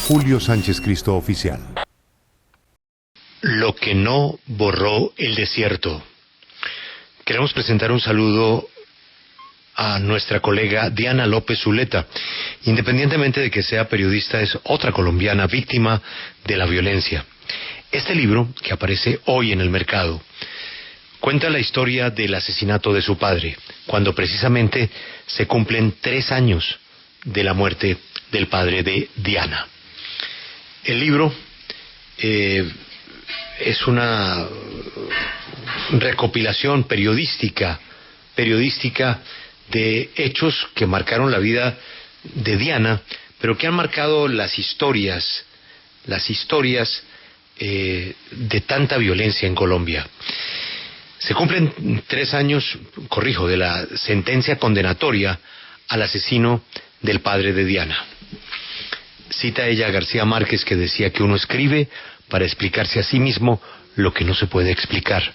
@Julio Sánchez Cristo Oficial. Lo que no borró el desierto. Queremos presentar un saludo a nuestra colega Diana López Zuleta. Independientemente de que sea periodista, es otra colombiana víctima de la violencia. Este libro, que aparece hoy en el mercado, cuenta la historia del asesinato de su padre, cuando precisamente se cumplen 3 años de la muerte del padre de Diana. El libro es una recopilación periodística de hechos que marcaron la vida de Diana, pero que han marcado las historias de tanta violencia en Colombia. Se cumplen 3 años, de la sentencia condenatoria al asesino del padre de Diana. Cita ella a García Márquez, que decía que uno escribe para explicarse a sí mismo lo que no se puede explicar.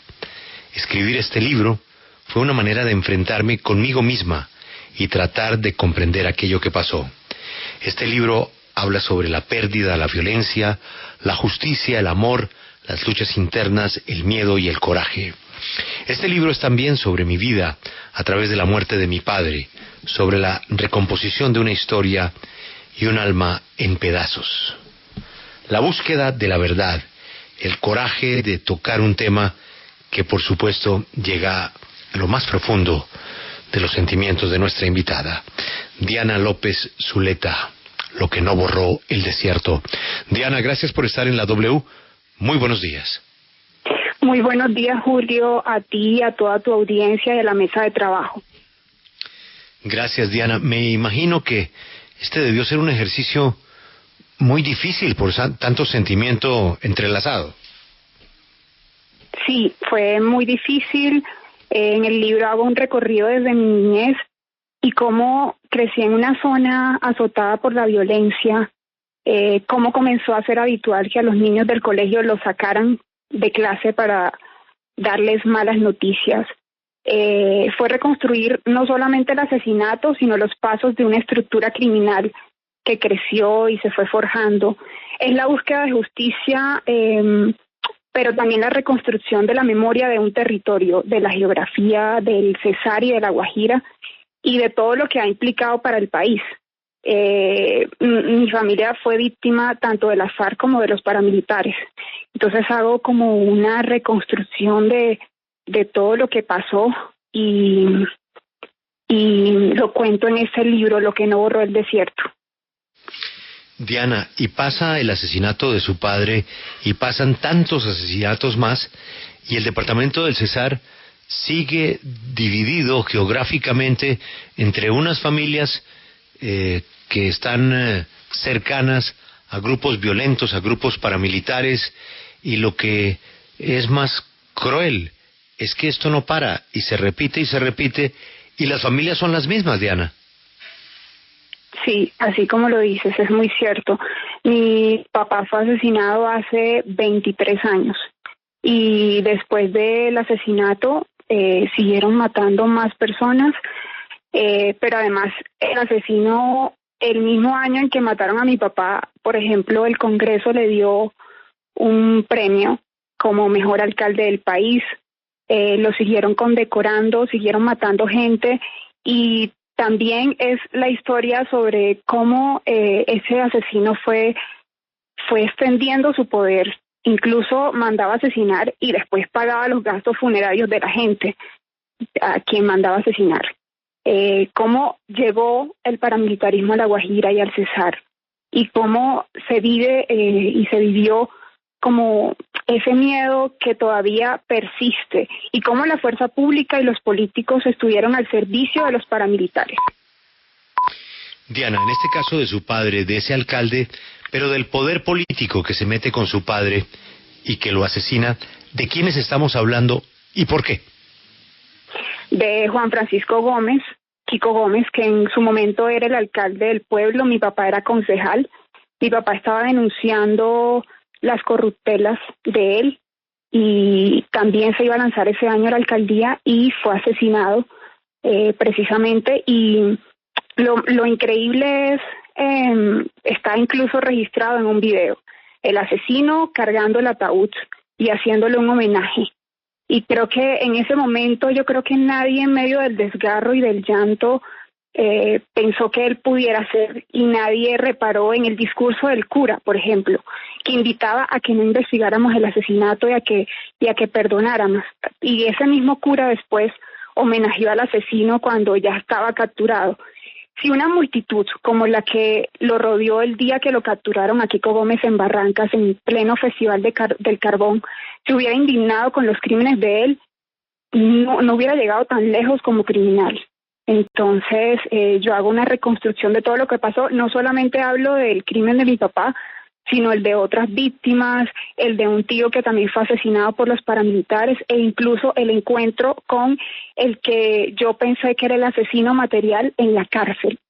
Escribir este libro fue una manera de enfrentarme conmigo misma y tratar de comprender aquello que pasó. Este libro habla sobre la pérdida, la violencia, la justicia, el amor, las luchas internas, el miedo y el coraje. Este libro es también sobre mi vida a través de la muerte de mi padre, sobre la recomposición de una historia y un alma en pedazos. La búsqueda de la verdad, el coraje de tocar un tema que por supuesto llega a lo más profundo de los sentimientos de nuestra invitada, Diana López Zuleta, lo que no borró el desierto. Diana, gracias por estar en la W. Muy buenos días. Muy buenos días, Julio, a ti, a toda tu audiencia y a la mesa de trabajo. Gracias, Diana. Me imagino que este debió ser un ejercicio muy difícil por tanto sentimiento entrelazado. Sí, fue muy difícil. En el libro hago un recorrido desde mi niñez y cómo crecí en una zona azotada por la violencia, cómo comenzó a ser habitual que a los niños del colegio los sacaran de clase para darles malas noticias. Fue reconstruir no solamente el asesinato, sino los pasos de una estructura criminal que creció y se fue forjando. Es la búsqueda de justicia, pero también la reconstrucción de la memoria de un territorio, de la geografía del Cesar y de la Guajira, y de todo lo que ha implicado para el país. Mi familia fue víctima tanto de las FARC como de los paramilitares. Entonces hago como una reconstrucción de todo lo que pasó y lo cuento en ese libro, Lo que no borró el desierto. Diana, y pasa el asesinato de su padre y pasan tantos asesinatos más y el departamento del Cesar sigue dividido geográficamente entre unas familias que están cercanas a grupos violentos, a grupos paramilitares, y lo que es más cruel es que esto no para y se repite y las familias son las mismas, Diana. Sí, así como lo dices, es muy cierto. Mi papá fue asesinado hace 23 años y después del asesinato siguieron matando más personas, pero además el asesino, el mismo año en que mataron a mi papá, por ejemplo, el Congreso le dio un premio como mejor alcalde del país, lo siguieron condecorando, siguieron matando gente, y también es la historia sobre cómo ese asesino fue extendiendo su poder. Incluso mandaba asesinar y después pagaba los gastos funerarios de la gente a quien mandaba asesinar. Cómo llegó el paramilitarismo a La Guajira y al Cesar, y cómo se vive y se vivió como ese miedo que todavía persiste, y cómo la fuerza pública y los políticos estuvieron al servicio de los paramilitares. Diana, en este caso de su padre, de ese alcalde, pero del poder político que se mete con su padre y que lo asesina, ¿de quiénes estamos hablando y por qué? De Juan Francisco Gómez, Kiko Gómez, que en su momento era el alcalde del pueblo. Mi papá era concejal. Mi papá estaba denunciando las corruptelas de él y también se iba a lanzar ese año a la alcaldía y fue asesinado precisamente. Y lo increíble es está incluso registrado en un video. El asesino cargando el ataúd y haciéndole un homenaje. Y creo que en ese momento, yo creo que nadie en medio del desgarro y del llanto pensó que él pudiera ser, y nadie reparó en el discurso del cura, por ejemplo, que invitaba a que no investigáramos el asesinato y a que perdonáramos. Y ese mismo cura después homenajeó al asesino cuando ya estaba capturado. Si una multitud como la que lo rodeó el día que lo capturaron a Kiko Gómez en Barrancas, en pleno Festival del Carbón, se hubiera indignado con los crímenes de él, no hubiera llegado tan lejos como criminal. Entonces, yo hago una reconstrucción de todo lo que pasó. No solamente hablo del crimen de mi papá, sino el de otras víctimas, el de un tío que también fue asesinado por los paramilitares, e incluso el encuentro con el que yo pensé que era el asesino material en la cárcel.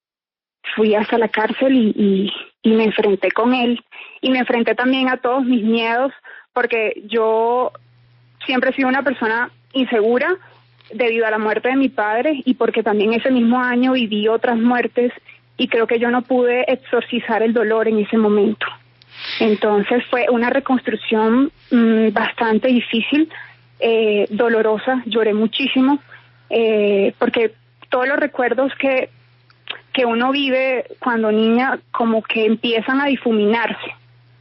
Fui hasta la cárcel y me enfrenté con él, y me enfrenté también a todos mis miedos, porque yo siempre he sido una persona insegura debido a la muerte de mi padre, y porque también ese mismo año viví otras muertes, y creo que yo no pude exorcizar el dolor en ese momento. Entonces fue una reconstrucción bastante difícil, dolorosa. Lloré muchísimo, porque todos los recuerdos que uno vive cuando niña como que empiezan a difuminarse.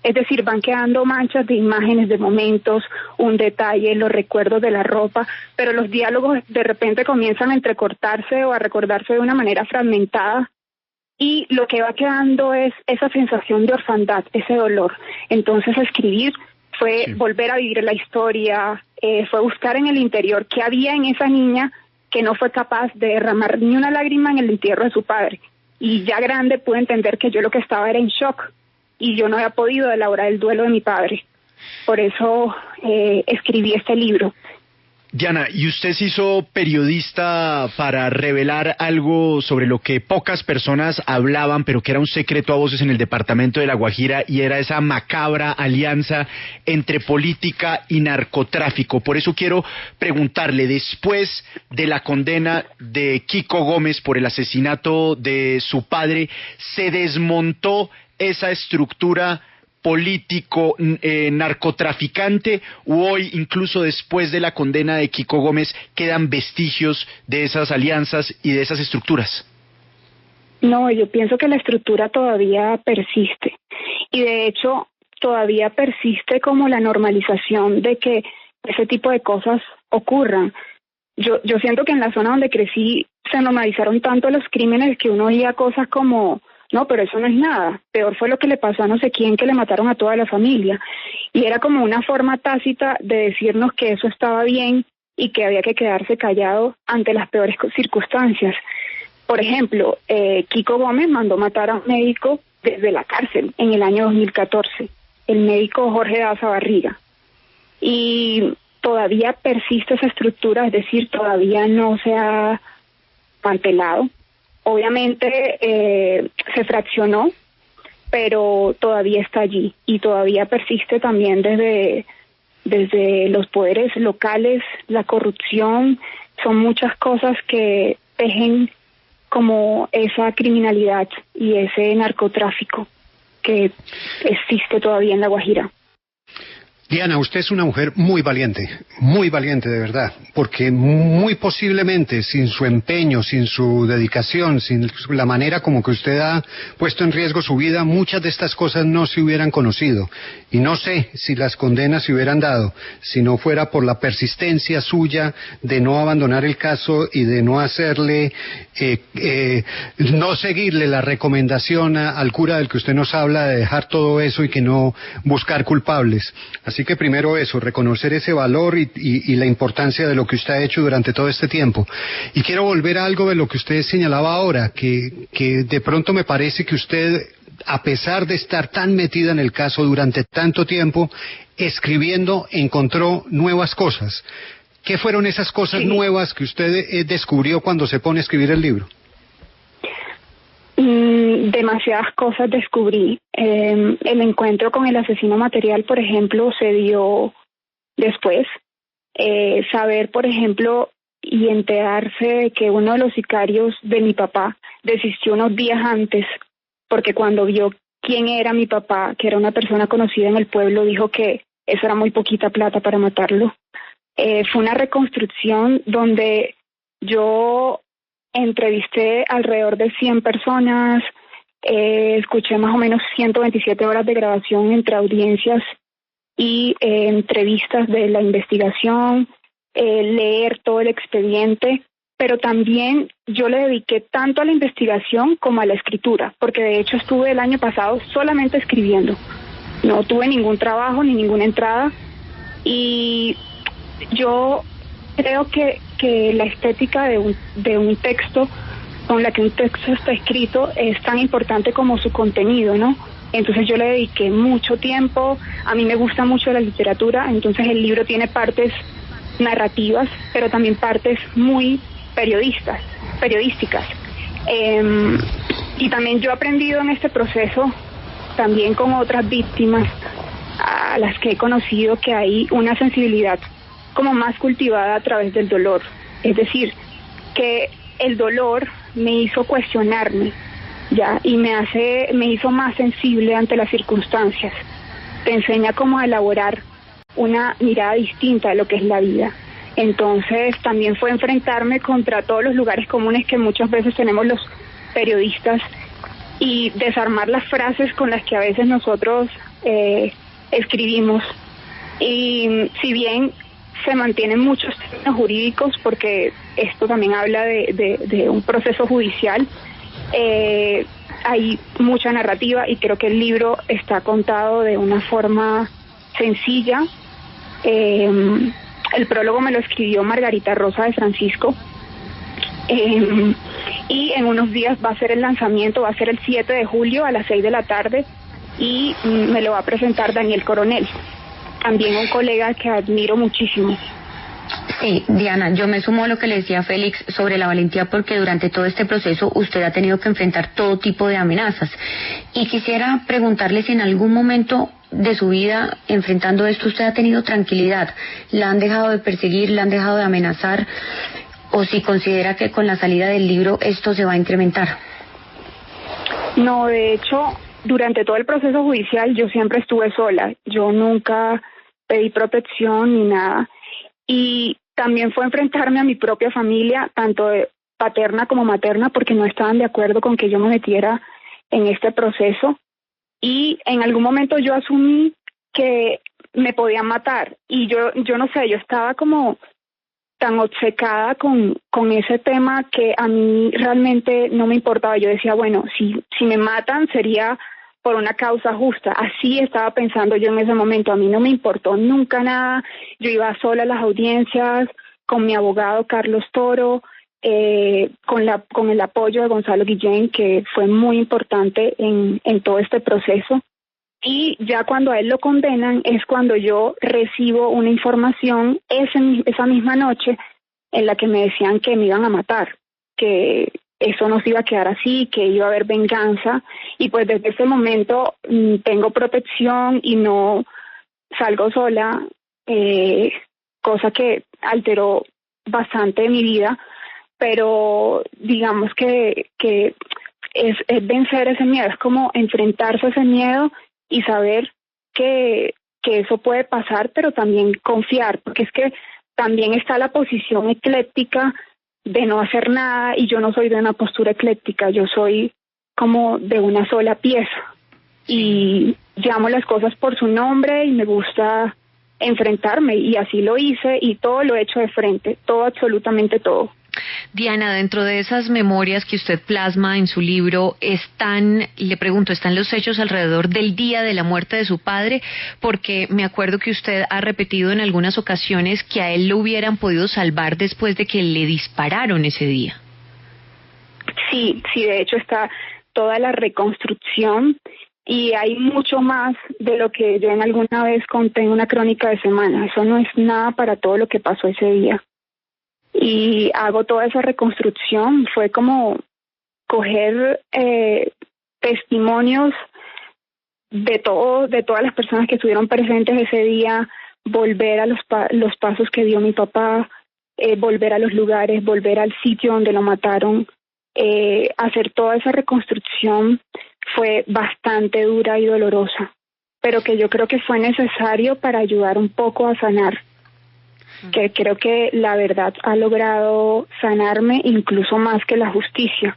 Es decir, van quedando manchas de imágenes, de momentos, un detalle, los recuerdos de la ropa, pero los diálogos de repente comienzan a entrecortarse o a recordarse de una manera fragmentada. Y lo que va quedando es esa sensación de orfandad, ese dolor. Entonces escribir fue volver a vivir la historia, fue buscar en el interior qué había en esa niña que no fue capaz de derramar ni una lágrima en el entierro de su padre. Y ya grande pude entender que yo lo que estaba era en shock, y yo no había podido elaborar el duelo de mi padre. Por eso escribí este libro. Diana, y usted se hizo periodista para revelar algo sobre lo que pocas personas hablaban, pero que era un secreto a voces en el departamento de La Guajira, y era esa macabra alianza entre política y narcotráfico. Por eso quiero preguntarle, después de la condena de Kiko Gómez por el asesinato de su padre, ¿se desmontó esa estructura político narcotraficante, o hoy, incluso después de la condena de Kiko Gómez, quedan vestigios de esas alianzas y de esas estructuras? No, yo pienso que la estructura todavía persiste, y de hecho todavía persiste como la normalización de que ese tipo de cosas ocurran. Yo siento que en la zona donde crecí se normalizaron tanto los crímenes que uno oía cosas como: no, pero eso no es nada, peor fue lo que le pasó a no sé quién, que le mataron a toda la familia. Y era como una forma tácita de decirnos que eso estaba bien y que había que quedarse callado ante las peores circunstancias. Por ejemplo, Kiko Gómez mandó matar a un médico desde la cárcel en el año 2014, el médico Jorge Daza Barriga. Y todavía persiste esa estructura, es decir, todavía no se ha mantelado. Obviamente se fraccionó, pero todavía está allí, y todavía persiste también desde los poderes locales, la corrupción. Son muchas cosas que tejen como esa criminalidad y ese narcotráfico que existe todavía en La Guajira. Diana, usted es una mujer muy valiente de verdad, porque muy posiblemente sin su empeño, sin su dedicación, sin la manera como que usted ha puesto en riesgo su vida, muchas de estas cosas no se hubieran conocido. Y no sé si las condenas se hubieran dado si no fuera por la persistencia suya de no abandonar el caso y de no hacerle, no seguirle la recomendación al cura del que usted nos habla, de dejar todo eso y que no buscar culpables. Así que primero eso, reconocer ese valor y la importancia de lo que usted ha hecho durante todo este tiempo. Y quiero volver a algo de lo que usted señalaba ahora, que de pronto me parece que usted, a pesar de estar tan metida en el caso durante tanto tiempo, escribiendo encontró nuevas cosas. ¿Qué fueron esas cosas nuevas que usted descubrió cuando se pone a escribir el libro? Demasiadas cosas descubrí. El encuentro con el asesino material, por ejemplo, se dio después. Saber, por ejemplo, y enterarse de que uno de los sicarios de mi papá desistió unos días antes porque cuando vio quién era mi papá, que era una persona conocida en el pueblo, dijo que eso era muy poquita plata para matarlo. Fue una reconstrucción donde yo entrevisté alrededor de 100 personas, escuché más o menos 127 horas de grabación entre audiencias y entrevistas de la investigación, leer todo el expediente, pero también yo le dediqué tanto a la investigación como a la escritura, porque de hecho estuve el año pasado solamente escribiendo. No tuve ningún trabajo ni ninguna entrada, y yo creo que la estética de un texto, con la que un texto está escrito, es tan importante como su contenido, ¿no? Entonces yo le dediqué mucho tiempo. A mí me gusta mucho la literatura, entonces el libro tiene partes narrativas, pero también partes muy periodísticas. Y también yo he aprendido en este proceso, también con otras víctimas a las que he conocido, que hay una sensibilidad como más cultivada a través del dolor. Es decir, que el dolor me hizo cuestionarme, ya, y me hizo más sensible ante las circunstancias. Te enseña cómo a elaborar una mirada distinta de lo que es la vida. Entonces también fue enfrentarme contra todos los lugares comunes que muchas veces tenemos los periodistas y desarmar las frases con las que a veces nosotros escribimos. Y si bien se mantienen muchos términos jurídicos, porque esto también habla de un proceso judicial, hay mucha narrativa, y creo que el libro está contado de una forma sencilla. El prólogo me lo escribió Margarita Rosa de Francisco, y en unos días va a ser el lanzamiento, va a ser el 7 de julio a las 6 de la tarde, y me lo va a presentar Daniel Coronel, también un colega que admiro muchísimo. Sí, Diana, yo me sumo a lo que le decía Félix sobre la valentía, porque durante todo este proceso usted ha tenido que enfrentar todo tipo de amenazas. Y quisiera preguntarle si en algún momento de su vida, enfrentando esto, usted ha tenido tranquilidad. ¿La han dejado de perseguir, la han dejado de amenazar? ¿O si considera que con la salida del libro esto se va a incrementar? No, de hecho, durante todo el proceso judicial yo siempre estuve sola. Yo nunca pedí protección ni nada. Y también fue enfrentarme a mi propia familia, tanto de paterna como materna, porque no estaban de acuerdo con que yo me metiera en este proceso. Y en algún momento yo asumí que me podían matar. Y yo no sé, yo estaba como tan obcecada con ese tema que a mí realmente no me importaba. Yo decía, bueno, si me matan sería por una causa justa. Así estaba pensando yo en ese momento. A mí no me importó nunca nada. Yo iba sola a las audiencias con mi abogado Carlos Toro, con el apoyo de Gonzalo Guillén, que fue muy importante en todo este proceso. Y ya cuando a él lo condenan es cuando yo recibo una información esa misma noche en la que me decían que me iban a matar, que eso no se iba a quedar así, que iba a haber venganza. Y pues desde ese momento tengo protección y no salgo sola, cosa que alteró bastante mi vida, pero digamos que es vencer ese miedo, es como enfrentarse a ese miedo y saber que eso puede pasar, pero también confiar, porque es que también está la posición ecléctica de no hacer nada, y yo no soy de una postura ecléctica, yo soy como de una sola pieza, y llamo las cosas por su nombre y me gusta enfrentarme, y así lo hice, y todo lo he hecho de frente, todo, absolutamente todo. Diana, dentro de esas memorias que usted plasma en su libro, le pregunto, ¿están los hechos alrededor del día de la muerte de su padre? Porque me acuerdo que usted ha repetido en algunas ocasiones que a él lo hubieran podido salvar después de que le dispararon ese día. Sí, de hecho está toda la reconstrucción, y hay mucho más de lo que yo en alguna vez conté en una crónica de semana. Eso no es nada para todo lo que pasó ese día. Y hago toda esa reconstrucción. Fue como coger testimonios de todas las personas que estuvieron presentes ese día, volver a los pasos que dio mi papá, volver a los lugares, volver al sitio donde lo mataron, hacer toda esa reconstrucción. fue bastante dura y dolorosa, pero que yo creo que fue necesario para ayudar un poco a sanar, que creo que la verdad ha logrado sanarme incluso más que la justicia.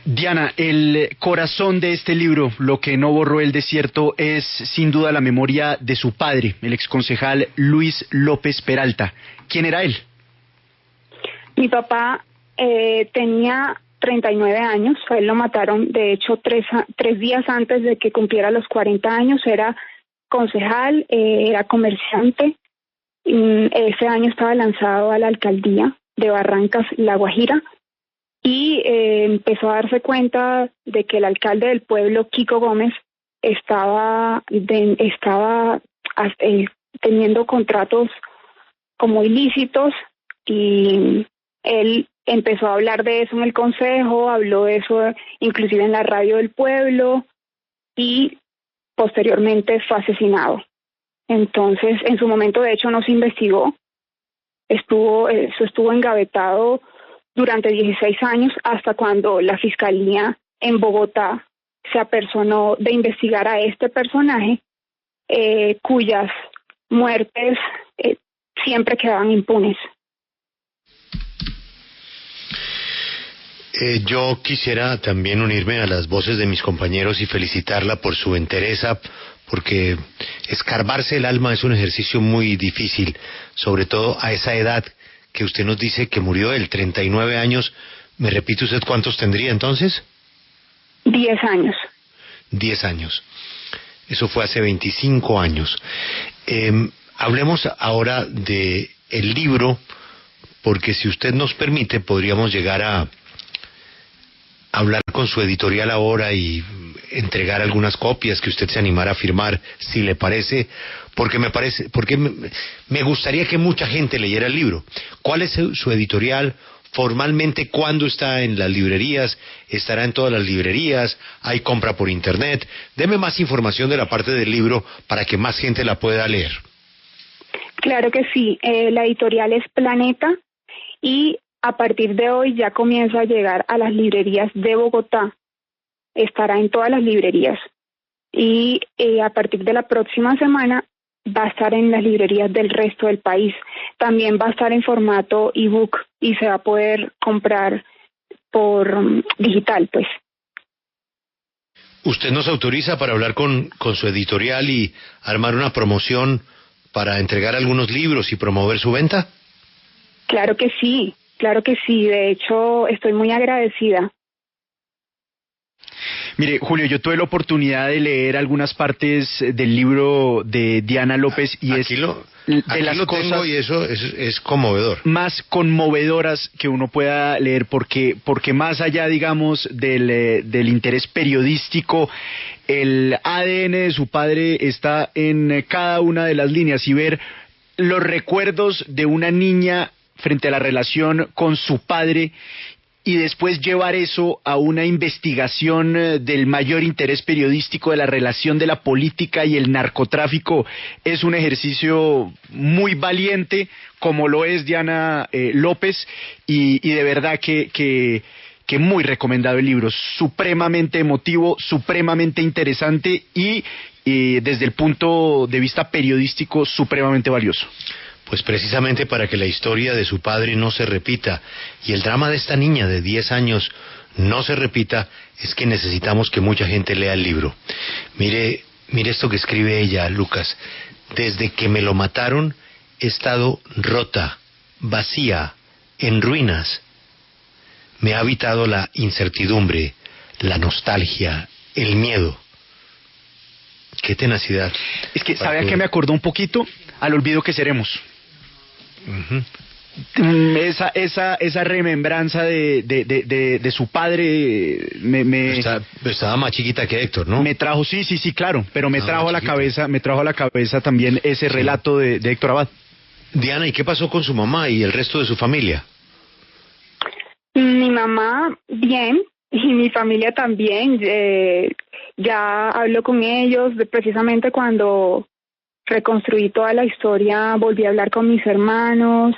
Diana, el corazón de este libro, Lo que no borró el desierto, es sin duda la memoria de su padre, el exconcejal Luis López Peralta. ¿Quién era él? Mi papá tenía 39 años, a él lo mataron de hecho tres días antes de que cumpliera los 40 años, era concejal, era comerciante, ese año estaba lanzado a la alcaldía de Barrancas, La Guajira, y empezó a darse cuenta de que el alcalde del pueblo, Kiko Gómez, estaba teniendo contratos como ilícitos, y él empezó a hablar de eso en el consejo, habló de eso inclusive en la radio del pueblo, y posteriormente fue asesinado. Entonces, en su momento de hecho no se investigó, eso estuvo engavetado durante 16 años, hasta cuando la Fiscalía en Bogotá se apersonó de investigar a este personaje, cuyas muertes siempre quedaban impunes. Yo quisiera también unirme a las voces de mis compañeros y felicitarla por su entereza, porque escarbarse el alma es un ejercicio muy difícil, sobre todo a esa edad que usted nos dice que murió él, 39 años. ¿Me repite usted cuántos tendría entonces? 10 años. 10 años. Eso fue hace 25 años. Hablemos ahora de el libro, porque si usted nos permite, podríamos llegar a hablar con su editorial ahora y entregar algunas copias que usted se animara a firmar, si le parece, porque me gustaría que mucha gente leyera el libro. ¿Cuál es su editorial? Formalmente, ¿cuándo está en las librerías? ¿Estará en todas las librerías? ¿Hay compra por internet? Deme más información de la parte del libro para que más gente la pueda leer. Claro que sí, la editorial es Planeta, y a partir de hoy ya comienza a llegar a las librerías de Bogotá. Estará en todas las librerías. Y a partir de la próxima semana va a estar en las librerías del resto del país. También va a estar en formato ebook y se va a poder comprar por digital, pues. ¿Usted nos autoriza para hablar con su editorial y armar una promoción para entregar algunos libros y promover su venta? Claro que sí. Claro que sí, de hecho estoy muy agradecida. Mire, Julio, yo tuve la oportunidad de leer algunas partes del libro de Diana López y aquí lo cosas tengo, y eso es conmovedor. Más conmovedoras que uno pueda leer, porque más allá, digamos, del interés periodístico, el ADN de su padre está en cada una de las líneas, y ver los recuerdos de una niña frente a la relación con su padre, y después llevar eso a una investigación del mayor interés periodístico de la relación de la política y el narcotráfico, es un ejercicio muy valiente, como lo es Diana López, y de verdad que muy recomendado el libro, supremamente emotivo, supremamente interesante y desde el punto de vista periodístico supremamente valioso. Pues precisamente para que la historia de su padre no se repita y el drama de esta niña de 10 años no se repita, es que necesitamos que mucha gente lea el libro. Mire esto que escribe ella, Lucas. Desde que me lo mataron he estado rota, vacía, en ruinas. Me ha habitado la incertidumbre, la nostalgia, el miedo. Qué tenacidad. Es que, ¿sabe a qué me acordó un poquito? Al olvido que seremos. Uh-huh. Esa remembranza de su padre estaba más chiquita que Héctor, ¿no? Me trajo, sí, claro, pero me trajo a la cabeza también ese relato de Héctor Abad. Diana, ¿y qué pasó con su mamá y el resto de su familia? Mi mamá, bien, y mi familia también. Ya hablo con ellos, precisamente cuando reconstruí toda la historia, volví a hablar con mis hermanos,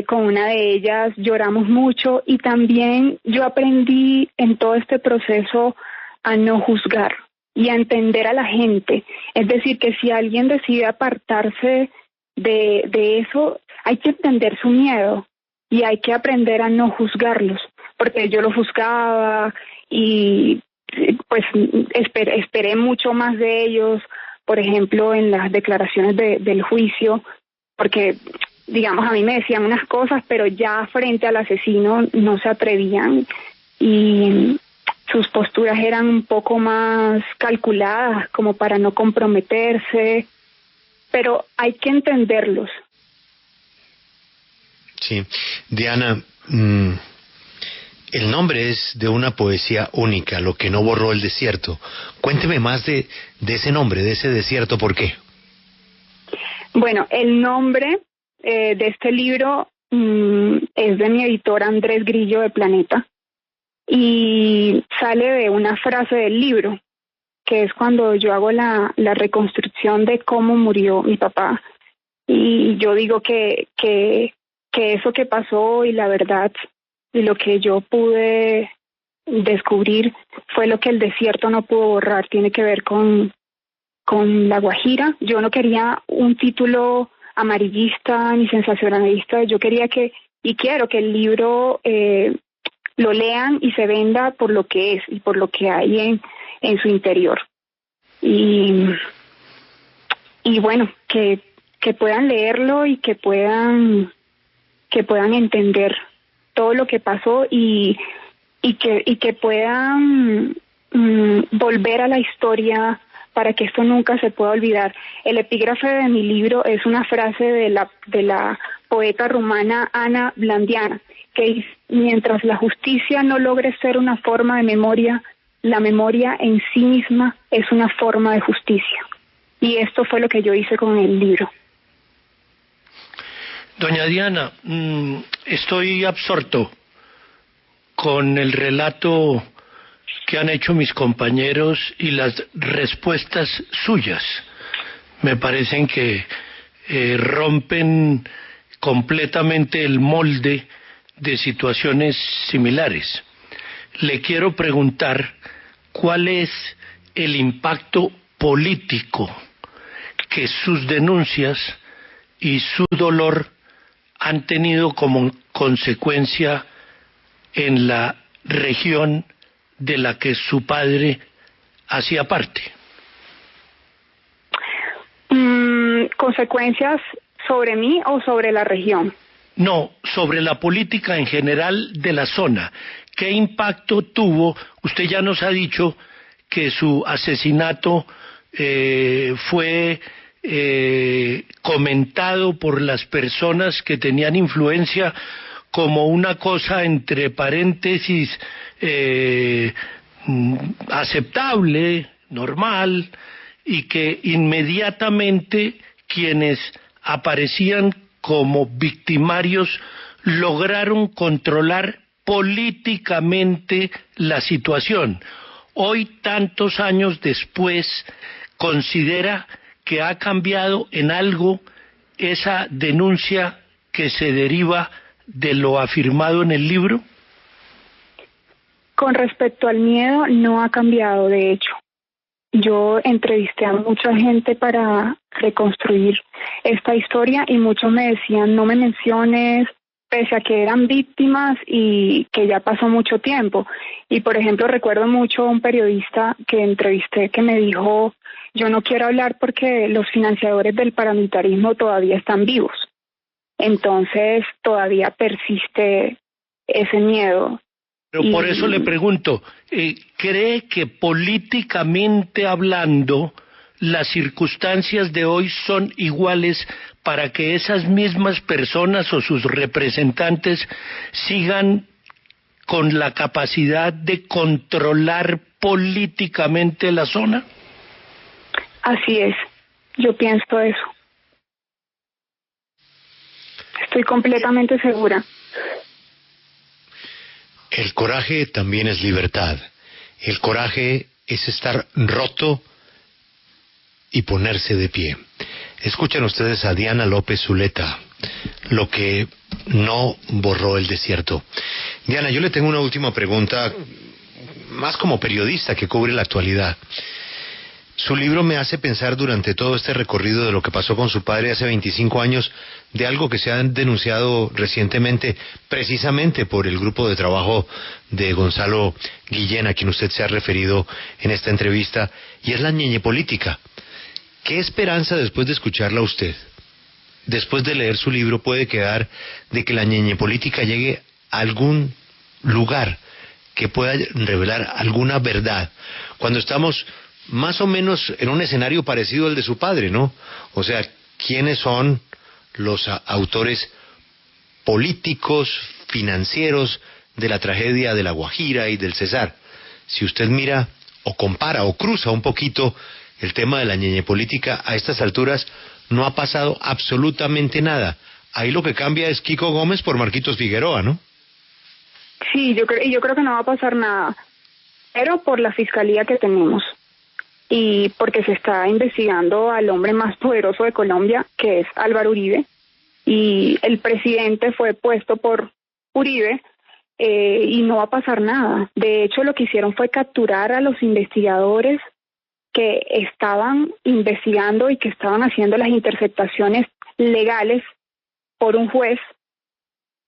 con una de ellas lloramos mucho, y también yo aprendí en todo este proceso a no juzgar y a entender a la gente. Es decir, que si alguien decide apartarse de eso, hay que entender su miedo y hay que aprender a no juzgarlos, porque yo lo juzgaba y pues esperé mucho más de ellos, por ejemplo, en las declaraciones del juicio, porque, digamos, a mí me decían unas cosas, pero ya frente al asesino no se atrevían y sus posturas eran un poco más calculadas, como para no comprometerse, pero hay que entenderlos. Sí, Diana, el nombre es de una poesía única, Lo que no borró el desierto. Cuénteme más de ese nombre, de ese desierto, ¿por qué? Bueno, el nombre de este libro es de mi editor Andrés Grillo de Planeta y sale de una frase del libro, que es cuando yo hago la reconstrucción de cómo murió mi papá. Y yo digo que eso que pasó y la verdad y lo que yo pude descubrir fue lo que el desierto no pudo borrar. Tiene que ver con La Guajira. Yo no quería un título amarillista ni sensacionalista. Yo quería quiero que el libro lo lean y se venda por lo que es y por lo que hay en su interior. Y bueno, que puedan leerlo y que puedan entender todo lo que pasó y que puedan volver a la historia para que esto nunca se pueda olvidar. El epígrafe de mi libro es una frase de la poeta rumana Ana Blandiana, que dice: mientras la justicia no logre ser una forma de memoria, la memoria en sí misma es una forma de justicia. Y esto fue lo que yo hice con el libro. Doña Diana, estoy absorto con el relato que han hecho mis compañeros y las respuestas suyas. Me parecen que rompen completamente el molde de situaciones similares. Le quiero preguntar cuál es el impacto político que sus denuncias y su dolor han tenido como consecuencia en la región de la que su padre hacía parte. ¿Consecuencias sobre mí o sobre la región? No, sobre la política en general de la zona. ¿Qué impacto tuvo? Usted ya nos ha dicho que su asesinato fue comentado por las personas que tenían influencia como una cosa entre paréntesis aceptable, normal, y que inmediatamente quienes aparecían como victimarios lograron controlar políticamente la situación. Hoy, tantos años después, ¿considera que ha cambiado en algo esa denuncia que se deriva de lo afirmado en el libro? Con respecto al miedo, no ha cambiado, de hecho. Yo entrevisté a mucha gente para reconstruir esta historia y muchos me decían: no me menciones, pese a que eran víctimas y que ya pasó mucho tiempo. Y por ejemplo, recuerdo mucho a un periodista que entrevisté que me dijo: yo no quiero hablar porque los financiadores del paramilitarismo todavía están vivos. Entonces todavía persiste ese miedo. Pero por eso le pregunto, ¿cree que políticamente hablando las circunstancias de hoy son iguales para que esas mismas personas o sus representantes sigan con la capacidad de controlar políticamente la zona? Así es, yo pienso eso. Estoy completamente segura. El coraje también es libertad. El coraje es estar roto y ponerse de pie. Escuchen ustedes a Diana López Zuleta, Lo que no borró el desierto. Diana, yo le tengo una última pregunta más como periodista que cubre la actualidad. Su libro me hace pensar durante todo este recorrido de lo que pasó con su padre hace 25 años, de algo que se ha denunciado recientemente, precisamente por el grupo de trabajo de Gonzalo Guillén, a quien usted se ha referido en esta entrevista, y es la ñeñe política. ¿Qué esperanza después de escucharla a usted, después de leer su libro, puede quedar de que la ñeñe política llegue a algún lugar que pueda revelar alguna verdad, cuando estamos más o menos en un escenario parecido al de su padre, ¿no? O sea, ¿quiénes son los autores políticos, financieros de la tragedia de La Guajira y del Cesar? Si usted mira o compara o cruza un poquito el tema de la ñeñe política, a estas alturas no ha pasado absolutamente nada. Ahí lo que cambia es Kiko Gómez por Marquitos Figueroa, ¿no? Sí, yo creo que no va a pasar nada, pero por la fiscalía que tenemos y porque se está investigando al hombre más poderoso de Colombia, que es Álvaro Uribe, y el presidente fue puesto por Uribe, y no va a pasar nada. De hecho, lo que hicieron fue capturar a los investigadores que estaban investigando y que estaban haciendo las interceptaciones legales por un juez,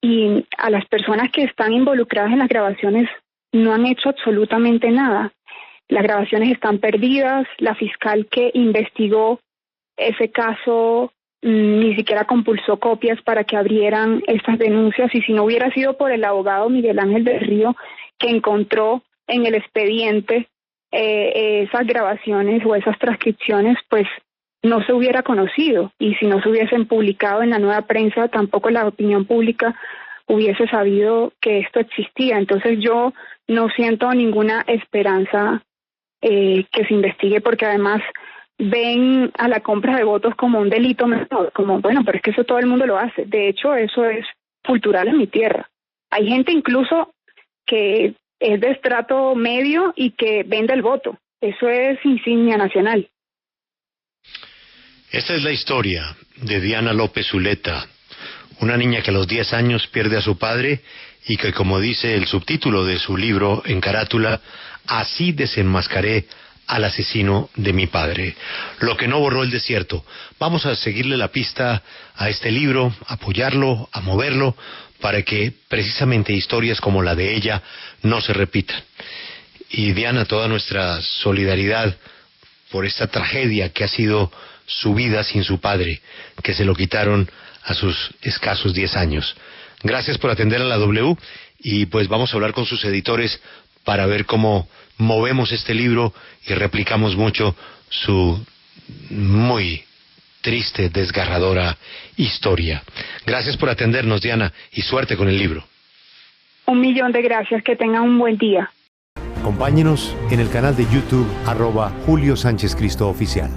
y a las personas que están involucradas en las grabaciones no han hecho absolutamente nada. Las grabaciones están perdidas, la fiscal que investigó ese caso ni siquiera compulsó copias para que abrieran estas denuncias, y si no hubiera sido por el abogado Miguel Ángel del Río, que encontró en el expediente esas grabaciones o esas transcripciones, pues no se hubiera conocido, y si no se hubiesen publicado en la nueva prensa, tampoco la opinión pública hubiese sabido que esto existía. Entonces yo no siento ninguna esperanza que se investigue, porque además ven a la compra de votos como un delito menor, como bueno, pero es que eso todo el mundo lo hace. De hecho, eso es cultural en mi tierra. Hay gente incluso que es de estrato medio y que vende el voto. Eso es insignia nacional. Esta es la historia de Diana López Zuleta, una niña que a los 10 años pierde a su padre y que, como dice el subtítulo de su libro en carátula, así desenmascaré al asesino de mi padre. Lo que no borró el desierto. Vamos a seguirle la pista a este libro, apoyarlo, a moverlo, para que precisamente historias como la de ella no se repitan. Y Diana, toda nuestra solidaridad por esta tragedia que ha sido su vida sin su padre, que se lo quitaron a sus escasos 10 años. Gracias por atender a la W, y pues vamos a hablar con sus editores para ver cómo movemos este libro y replicamos mucho su muy triste, desgarradora historia. Gracias por atendernos, Diana, y suerte con el libro. 1.000.000 de gracias, que tengan un buen día. Acompáñenos en el canal de YouTube @Julio Sánchez Cristo Oficial.